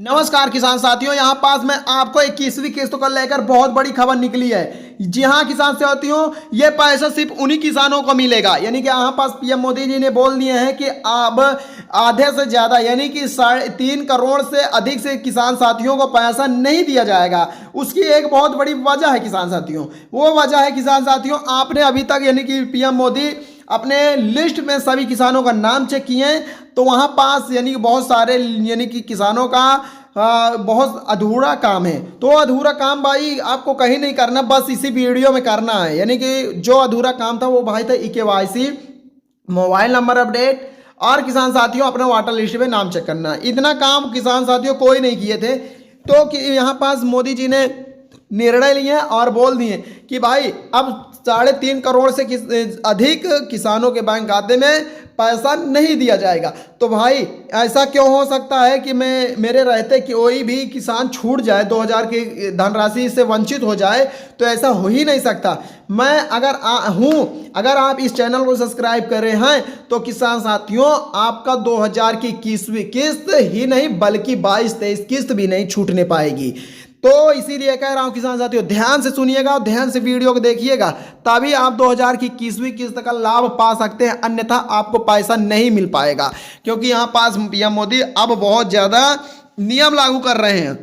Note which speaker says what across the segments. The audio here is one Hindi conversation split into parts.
Speaker 1: नमस्कार किसान साथियों, यहाँ पास में आपको 21वीं किस्त को लेकर बहुत बड़ी खबर निकली है। जी हाँ किसान साथियों, ये पैसा सिर्फ उन्हीं किसानों को मिलेगा। यानी कि यहाँ पास पीएम मोदी जी ने बोल दिए हैं कि अब आधे से ज़्यादा यानी कि 3.5 करोड़ से अधिक से किसान साथियों को पैसा नहीं दिया जाएगा। उसकी एक बहुत बड़ी वजह है किसान साथियों, वो वजह है किसान साथियों, आपने अभी तक यानी कि पीएम मोदी अपने लिस्ट में सभी किसानों का नाम चेक किए तो वहाँ पास यानी कि बहुत सारे यानी कि किसानों का बहुत अधूरा काम है। तो अधूरा काम भाई आपको कहीं नहीं करना, बस इसी वीडियो में करना है। यानी कि जो अधूरा काम था वो भाई था ई-केवाईसी, मोबाइल नंबर अपडेट और किसान साथियों अपने वाटर लिस्ट में नाम चेक करना। इतना काम किसान साथियों कोई नहीं किए थे। तो यहाँ पास मोदी जी ने निर्णय लिए और बोल दिए कि भाई अब 3.5 करोड़ से अधिक किसानों के बैंक खाते में पैसा नहीं दिया जाएगा। तो भाई ऐसा क्यों हो सकता है कि मेरे रहते कि कोई भी किसान छूट जाए, 2000 की धनराशि से वंचित हो जाए? तो ऐसा हो ही नहीं सकता। मैं अगर आप इस चैनल को सब्सक्राइब कर रहे हैं तो किसान साथियों आपका 2000 की 21वीं किस्त ही नहीं बल्कि 22-23 किस्त भी नहीं छूटने पाएगी। तो इसीलिए कह रहा हूं किसान साथियों, ध्यान से सुनिएगा और ध्यान से वीडियो को देखिएगा, तभी आप 2000 की 21वीं किस्त का लाभ पा सकते हैं, अन्यथा आपको पैसा नहीं मिल पाएगा। क्योंकि यहाँ पास पीएम मोदी अब बहुत ज़्यादा नियम लागू कर रहे हैं।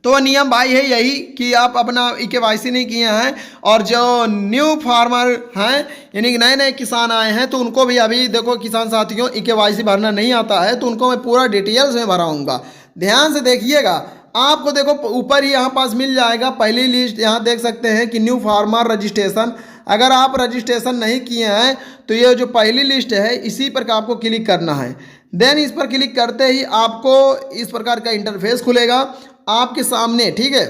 Speaker 1: तो नियम भाई है यही कि आप अपना ई-केवाईसी नहीं किए हैं और जो न्यू फार्मर हैं यानी कि नए नए किसान आए हैं तो उनको भी अभी देखो किसान साथियों ई-केवाईसी भरना नहीं आता है, तो उनको मैं पूरा डिटेल्स में भराऊंगा। ध्यान से देखिएगा, आपको देखो ऊपर ही यहाँ पास मिल जाएगा पहली लिस्ट। यहाँ देख सकते हैं कि न्यू फार्मर रजिस्ट्रेशन, अगर आप रजिस्ट्रेशन नहीं किए हैं तो ये जो पहली लिस्ट है इसी पर आपको क्लिक करना है। देन इस पर क्लिक करते ही आपको इस प्रकार का इंटरफेस खुलेगा आपके सामने, ठीक है।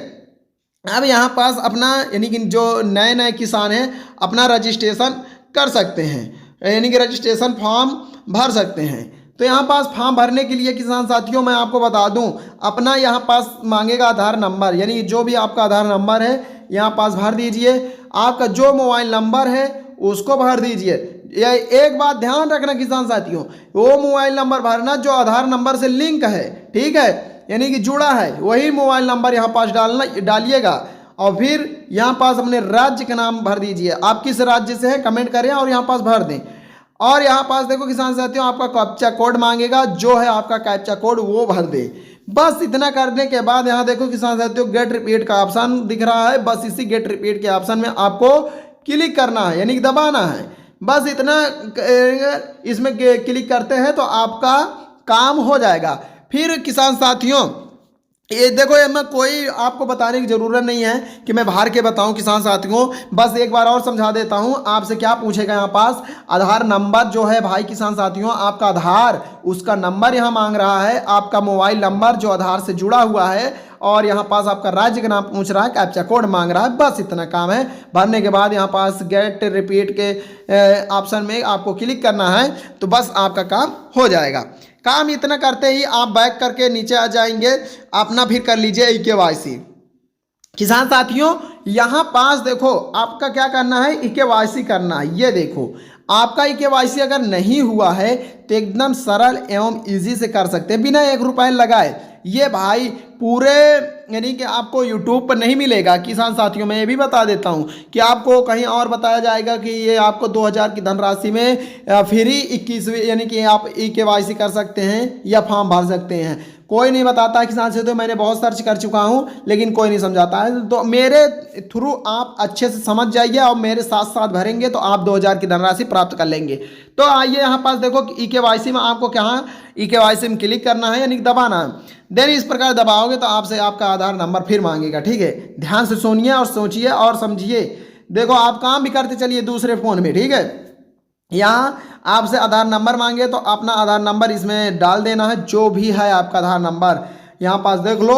Speaker 1: अब यहाँ पास अपना यानी कि जो नए नए किसान हैं अपना रजिस्ट्रेशन कर सकते हैं, यानी कि रजिस्ट्रेशन फॉर्म भर सकते हैं। तो यहाँ पास फॉर्म भरने के लिए किसान साथियों मैं आपको बता दूं, अपना यहाँ पास मांगेगा आधार नंबर, यानी जो भी आपका आधार नंबर है यहाँ पास भर दीजिए। आपका जो मोबाइल नंबर है उसको भर दीजिए। ये एक बात ध्यान रखना किसान साथियों, वो मोबाइल नंबर भरना जो आधार नंबर से लिंक है, ठीक है, यानी कि जुड़ा है, वही मोबाइल नंबर यहाँ पास डालिएगा। और फिर यहाँ पास अपने राज्य का नाम भर दीजिए, आप किस राज्य से हैं कमेंट करें और यहाँ पास भर दें। और यहाँ पास देखो किसान साथियों आपका कैप्चा कोड मांगेगा, जो है आपका कैप्चा कोड वो भर दे। बस इतना करने के बाद यहाँ देखो किसान साथियों गेट रिपीट का ऑप्शन दिख रहा है, बस इसी गेट रिपीट के ऑप्शन में आपको क्लिक करना है, यानी कि दबाना है। बस इतना इसमें क्लिक करते हैं तो आपका काम हो जाएगा। फिर किसान साथियों ये देखो, ये मैं कोई आपको बताने की ज़रूरत नहीं है कि मैं बाहर के बताऊं किसान साथियों, बस एक बार और समझा देता हूं। आपसे क्या पूछेगा यहाँ पास, आधार नंबर जो है भाई किसान साथियों, आपका आधार उसका नंबर यहाँ मांग रहा है, आपका मोबाइल नंबर जो आधार से जुड़ा हुआ है, और यहाँ पास आपका राज्य का नाम पूछ रहा है, कैप्चा कोड मांग रहा है। बस इतना काम है। भरने के बाद यहाँ पास गेट रिपीट के ऑप्शन में आपको क्लिक करना है, तो बस आपका काम हो जाएगा। काम इतना करते ही आप बैक करके नीचे आ जाएंगे, अपना फिर कर लीजिए ई-केवाईसी। किसान साथियों यहाँ पास देखो आपका क्या करना है, ई-केवाईसी करना है। ये देखो आपका ई-केवाईसी अगर नहीं हुआ है तो एकदम सरल एवं इजी से कर सकते हैं बिना 1 रुपये लगाए। ये भाई पूरे यानी कि आपको यूट्यूब पर नहीं मिलेगा किसान साथियों, मैं ये भी बता देता हूँ कि आपको कहीं और बताया जाएगा कि ये आपको 2000 की धनराशि में फ्री 21वीं यानी कि आप ई-केवाईसी कर सकते हैं या फॉर्म भर सकते हैं। कोई नहीं बताता है किसान साथियों, मैंने बहुत सर्च कर चुका हूँ लेकिन कोई नहीं समझाता है। तो मेरे थ्रू आप अच्छे से समझ जाइए और मेरे साथ साथ भरेंगे तो आप 2000 की धनराशि प्राप्त कर लेंगे। तो आइए यहाँ पास देखो ई-केवाईसी में आपको क्या ई-केवाईसी में क्लिक करना है, यानी दबाना है। देन इस प्रकार दबाओगे तो आपसे आपका आधार नंबर फिर मांगेगा, ठीक है। ध्यान से सुनिए और सोचिए और समझिए। देखो आप काम भी करते चलिए दूसरे फ़ोन में, ठीक है। यहाँ आपसे आधार नंबर मांगे तो अपना आधार नंबर इसमें डाल देना है, जो भी है आपका आधार नंबर। यहाँ पास देख लो,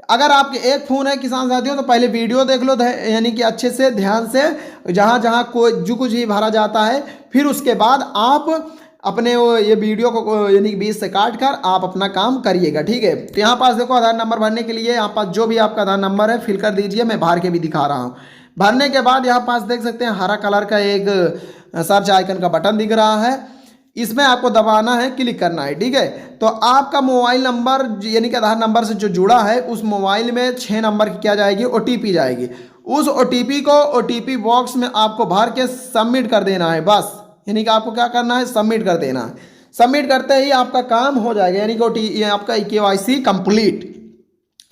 Speaker 1: अगर आपके एक फ़ोन है किसान साथियों तो पहले वीडियो देख लो, यानी कि अच्छे से ध्यान से, जहाँ जहाँ कोई जो कुछ ही भरा जाता है, फिर उसके बाद आप अपने वो ये वीडियो को यानी कि बीच से काट कर आप अपना काम करिएगा, ठीक है। तो यहाँ पास देखो आधार नंबर भरने के लिए यहाँ पास जो भी आपका आधार नंबर है फिल कर दीजिए, मैं भर के भी दिखा रहा हूँ। भरने के बाद यहाँ पास देख सकते हैं हरा कलर का एक सर्च आइकन का बटन दिख रहा है, इसमें आपको दबाना है, क्लिक करना है, ठीक है। तो आपका मोबाइल नंबर यानी कि आधार नंबर से जो जुड़ा है उस मोबाइल में 6 नंबर की क्या जाएगी, OTP जाएगी। उस OTP को OTP बॉक्स में आपको भर के सबमिट कर देना है बस। यानी कि आपको क्या करना है, सबमिट कर देना है। सबमिट करते ही आपका काम हो जाएगा, यानी कि आपका KYC कंप्लीट।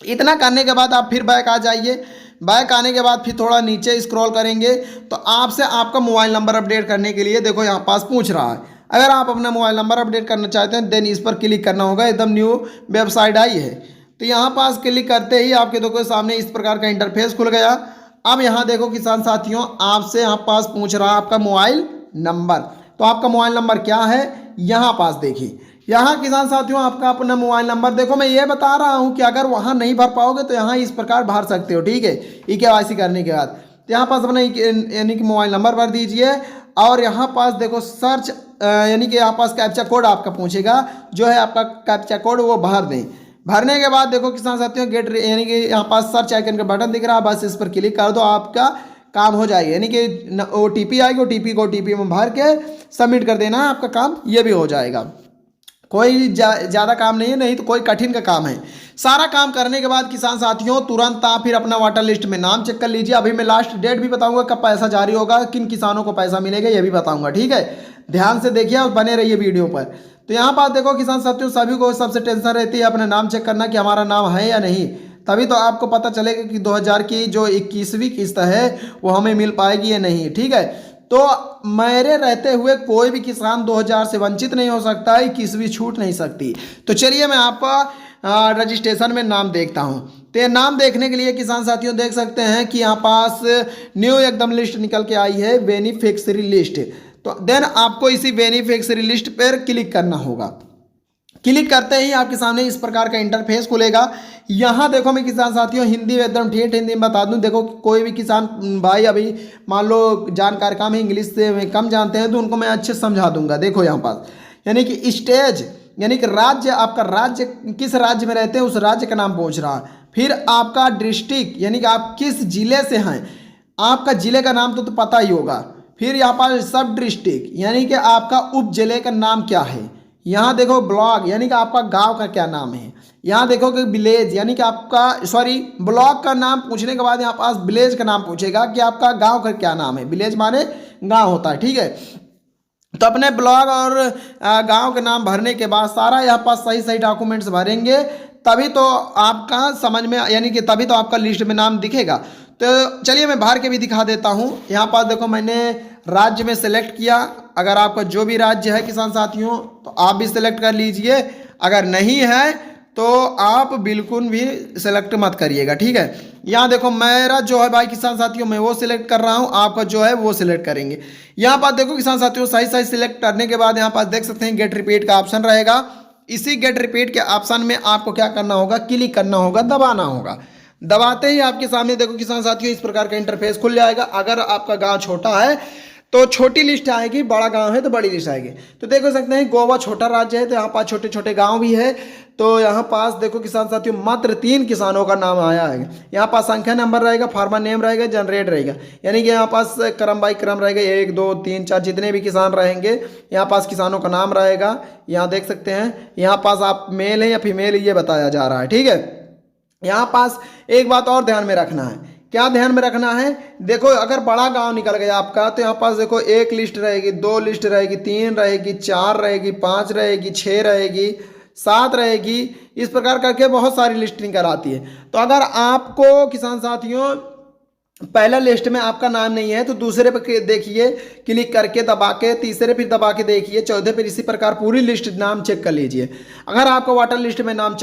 Speaker 1: इतना करने के बाद आप फिर बैक आ जाइए। बैक आने के बाद फिर थोड़ा नीचे स्क्रॉल करेंगे तो आपसे आपका मोबाइल नंबर अपडेट करने के लिए देखो यहाँ पास पूछ रहा है। अगर आप अपना मोबाइल नंबर अपडेट करना चाहते हैं देन इस पर क्लिक करना होगा। एकदम न्यू वेबसाइट आई है तो यहाँ पास क्लिक करते ही आपके देखो सामने इस प्रकार का इंटरफेस खुल गया। अब यहाँ देखो किसान साथियों, आपसे यहाँ पास पूछ रहा है आपका मोबाइल नंबर। तो आपका मोबाइल नंबर क्या है, यहाँ पास देखिए। यहाँ किसान साथियों आपका अपना मोबाइल नंबर देखो, मैं ये बता रहा हूँ कि अगर वहाँ नहीं भर पाओगे तो यहाँ इस प्रकार भर सकते हो, ठीक है। KYC करने के बाद तो यहाँ पास अपना यानी कि मोबाइल नंबर भर दीजिए और यहाँ पास देखो सर्च यानी कि यहाँ पास कैप्चा कोड आपका पूछेगा, जो है आपका कैप्चा कोड वो भर दें। भरने के बाद देखो किसान साथियों गेट यानी कि यहाँ पास सर्च आइकन का बटन दिख रहा है, बस इस पर क्लिक कर दो, आपका काम हो जाएगा। यानी कि OTP आएगी, OTP में भर के सबमिट कर देना, आपका काम ये भी हो जाएगा। कोई ज़्यादा काम नहीं है, नहीं तो कोई कठिन का काम है। सारा काम करने के बाद किसान साथियों तुरंत आप फिर अपना वाटर लिस्ट में नाम चेक कर लीजिए। अभी मैं लास्ट डेट भी बताऊंगा कब पैसा जारी होगा, किन किसानों को पैसा मिलेगा ये भी बताऊंगा, ठीक है। ध्यान से देखिए और बने रहिए वीडियो पर। तो यहाँ पास देखो किसान साथियों सभी को सबसे टेंशन रहती है अपना नाम चेक करना कि हमारा नाम है या नहीं, तभी तो आपको पता चलेगा कि 2000 की जो 21वीं किस्त है वो हमें मिल पाएगी या नहीं, ठीक है। तो मेरे रहते हुए कोई भी किसान 2000 से वंचित नहीं हो सकता है, 21वीं छूट नहीं सकती। तो चलिए मैं आपका रजिस्ट्रेशन में नाम देखता हूँ। तो ये नाम देखने के लिए किसान साथियों देख सकते हैं कि यहाँ पास न्यू एकदम लिस्ट निकल के आई है, बेनिफिशियरी लिस्ट। तो देन आपको इसी बेनिफिशियरी लिस्ट पर क्लिक करना होगा। क्लिक करते ही आपके सामने इस प्रकार का इंटरफेस खुलेगा। यहाँ देखो मैं किसान साथियों हिंदी में एकदम ठेठ हिंदी में बता दूं। देखो कोई भी किसान भाई अभी मान लो जानकार कम है, इंग्लिश से कम जानते हैं, तो उनको मैं अच्छे समझा दूंगा। देखो यहाँ पास यानी कि स्टेज यानी कि राज्य, आपका राज्य किस राज्य में रहते हैं उस राज्य का नाम पूछ रहा है। फिर आपका डिस्ट्रिक्ट यानी कि आप किस जिले से हैं, आपका जिले का नाम तो पता ही होगा। फिर यहाँ पर सब डिस्ट्रिक्ट यानी कि आपका उप जिले का नाम क्या है। यहाँ देखो ब्लॉक यानी कि आपका गांव का क्या नाम है। यहाँ देखो कि विलेज यानी कि आपका ब्लॉक का नाम पूछने के बाद यहाँ पास विलेज का नाम पूछेगा कि आपका गांव का क्या नाम है। विलेज माने गांव होता है, ठीक है। तो अपने ब्लॉक और गांव के नाम भरने के बाद सारा यहाँ पास सही सही डॉक्यूमेंट्स भरेंगे तभी तो आपका समझ में यानी कि तभी तो आपका लिस्ट में नाम दिखेगा। तो चलिए मैं भर के भी दिखा देता हूँ। यहाँ पास देखो मैंने राज्य में सेलेक्ट किया। अगर आपका जो भी राज्य है किसान साथियों तो आप भी सिलेक्ट कर लीजिए, अगर नहीं है तो आप बिल्कुल भी सिलेक्ट मत करिएगा, ठीक है। यहाँ देखो मेरा जो है भाई किसान साथियों मैं वो सिलेक्ट कर रहा हूँ, आपका जो है वो सिलेक्ट करेंगे। यहाँ पर देखो किसान साथियों सही सही सिलेक्ट करने के बाद यहाँ पास देख सकते हैं गेट रिपीट का ऑप्शन रहेगा। इसी गेट रिपीट के ऑप्शन में आपको क्या करना होगा, क्लिक करना होगा, दबाना होगा। दबाते ही आपके सामने देखो किसान साथियों इस प्रकार का इंटरफेस खुल जाएगा। अगर आपका गांव छोटा है तो छोटी लिस्ट आएगी, बड़ा गांव है तो बड़ी लिस्ट आएगी। तो देख सकते हैं गोवा छोटा राज्य है तो यहाँ पास छोटे छोटे गांव भी है। तो यहाँ पास देखो किसान साथियों मात्र 3 किसानों का नाम आया है। यहाँ पास संख्या नंबर रहेगा, फार्मर नेम रहेगा, जनरेट रहेगा, यानी कि यहाँ पास क्रम बाई क्रम रहेगा, 1 2 3 4 जितने भी किसान रहेंगे यहाँ पास किसानों का नाम रहेगा। यहाँ देख सकते हैं यहाँ पास आप मेल है या फीमेल ये बताया जा रहा है, ठीक है। यहाँ पास एक बात और ध्यान में रखना है। क्या ध्यान में रखना है, देखो अगर बड़ा गांव निकल गया आपका तो यहाँ पास देखो 1 लिस्ट रहेगी, 2 लिस्ट रहेगी, 3 रहेगी, 4 रहेगी, 5 रहेगी, 6 रहेगी, 7 रहेगी, इस प्रकार करके बहुत सारी लिस्ट निकल आती है। तो अगर आपको किसान साथियों पहला लिस्ट में आपका नाम नहीं है तो दूसरे पर देखिए क्लिक करके दबा के, तीसरे फिर दबा के देखिए, चौथे पर इसी प्रकार पूरी लिस्ट नाम चेक कर लीजिए। अगर आपको वाटर लिस्ट में नाम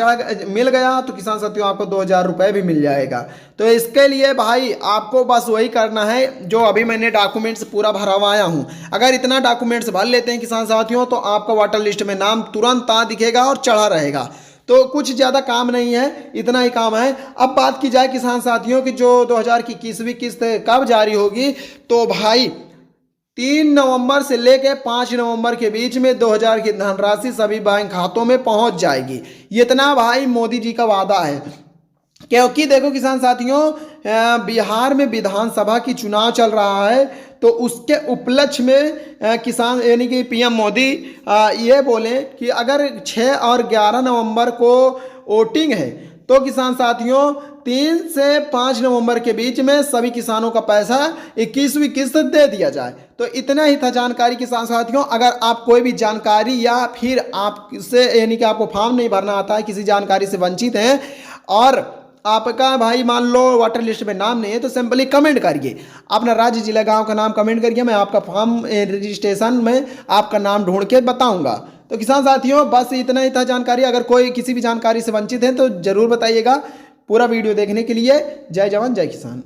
Speaker 1: मिल गया तो किसान साथियों आपको 2000 रुपये भी मिल जाएगा। तो इसके लिए भाई आपको बस वही करना है जो अभी मैंने डॉक्यूमेंट्स पूरा भरवाया हूँ। अगर इतना डॉक्यूमेंट्स भर लेते हैं किसान साथियों तो आपका वाटर लिस्ट में नाम तुरंत आ दिखेगा और चढ़ा रहेगा। तो कुछ ज़्यादा काम नहीं है, इतना ही काम है। अब बात की जाए किसान साथियों की जो 2000 की 21वीं किस्त कब जारी होगी, तो भाई 3 नवंबर से लेकर 5 नवंबर के बीच में 2000 की धनराशि सभी बैंक खातों में पहुंच जाएगी। इतना भाई मोदी जी का वादा है। क्योंकि देखो किसान साथियों, बिहार में विधानसभा की चुनाव चल रहा है, तो उसके उपलक्ष्य में किसान यानी कि पीएम मोदी ये बोले कि अगर 6 और 11 नवंबर को वोटिंग है तो किसान साथियों 3 से 5 नवंबर के बीच में सभी किसानों का पैसा 21वीं किस्त दे दिया जाए। तो इतना ही था जानकारी किसान साथियों। अगर आप कोई भी जानकारी या फिर आपसे यानी कि आपको फॉर्म नहीं भरना आता है, किसी जानकारी से वंचित हैं और आपका भाई मान लो वाटर लिस्ट में नाम नहीं है, तो सिंपली कमेंट करिए, अपना राज्य जिला गांव का नाम कमेंट करिए, मैं आपका फॉर्म रजिस्ट्रेशन में आपका नाम ढूंढ के बताऊंगा। तो किसान साथियों बस इतना ही था जानकारी। अगर कोई किसी भी जानकारी से वंचित है तो जरूर बताइएगा। पूरा वीडियो देखने के लिए जय जवान जय किसान।